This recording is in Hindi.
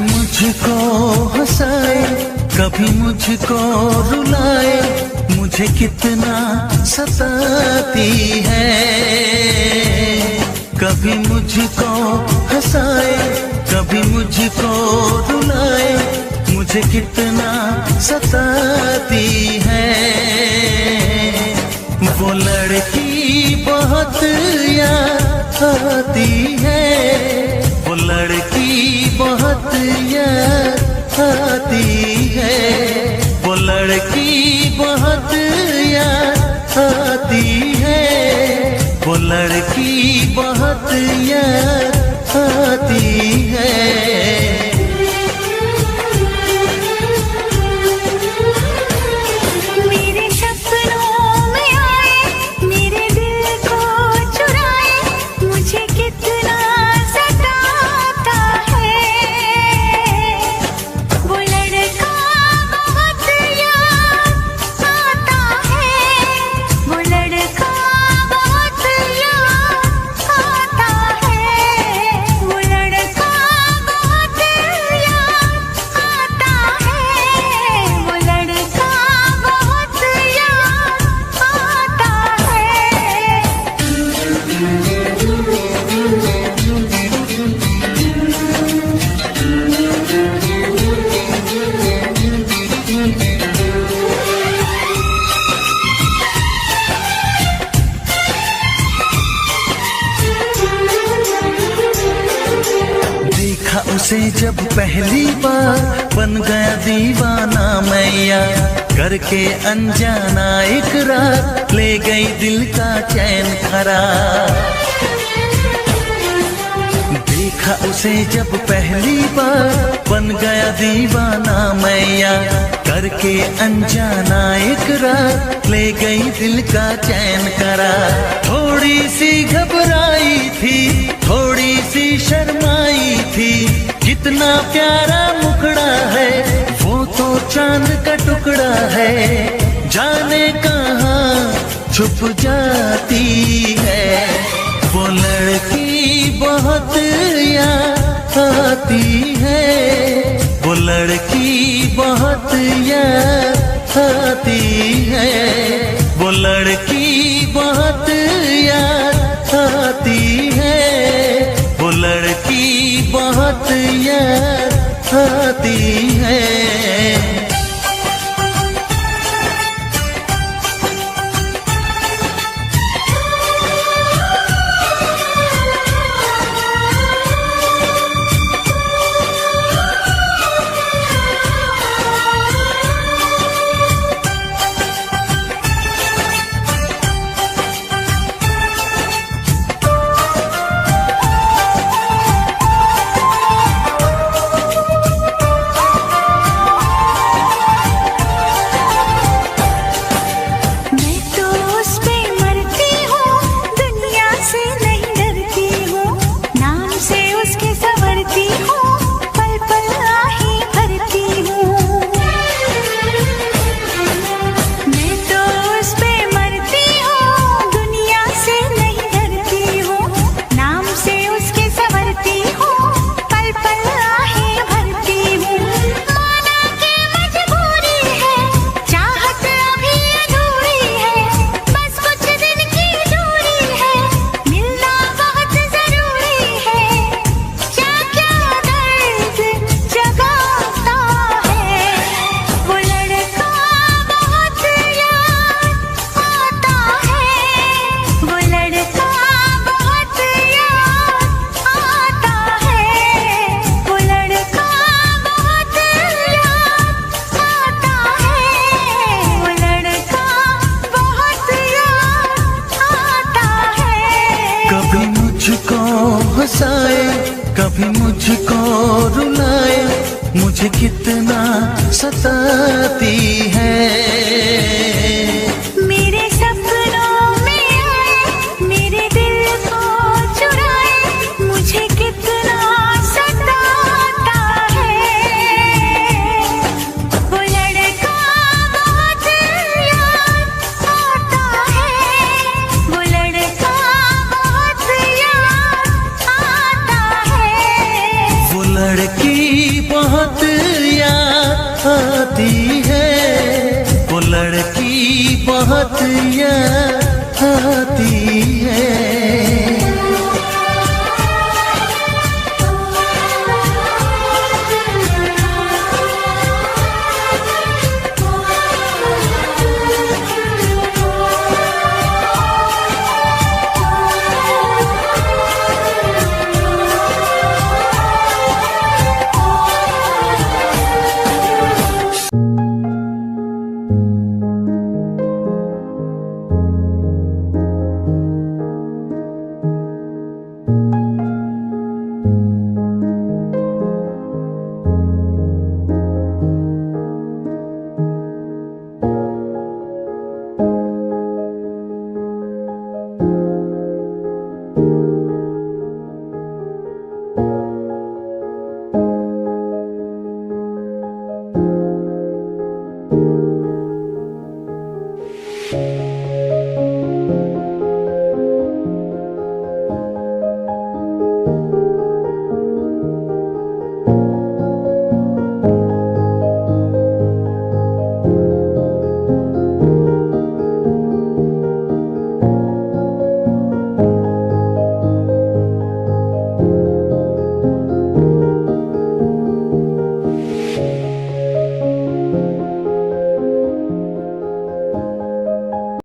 मुझको हंसाए, कभी मुझको रुलाए, मुझे कितना सताती है। कभी मुझको हंसाए, कभी मुझको रुलाए, मुझे कितना सताती है। वो लड़की बहुत याद आती है, वो लड़की बहुत याद आती है, वो लड़की बहुत याद आती है, वो लड़की बहुत याद आती है। उसे जब पहली बार बन गया दीवाना मैया, करके अनजाना इकरार ले गई दिल का चैन करार। देखा उसे जब पहली बार बन गया दीवाना मैया, करके अनजाना इकरार ले गई दिल का चैन करार। थोड़ी सी घबराई थी, थोड़ी सी शर्माई थी, कितना प्यारा मुखड़ा है, वो तो चांद का टुकड़ा है, जाने कहाँ छुप जाती है। वो लड़की बहुत याद आती है, वो लड़की बहुत याद आती है, वो लड़की बहुत याद आती है, वो लड़की बहुत याद आती है। हंसाए, कभी मुझको रुलाए, मुझे कितना सताती है। मेरे सपनों में आए, मेरे दिल को चुराए, मुझे कितना सताता है। वो लड़का बहुत याद आता है, वो लड़का बहुत याद आता है। वो लड़की आती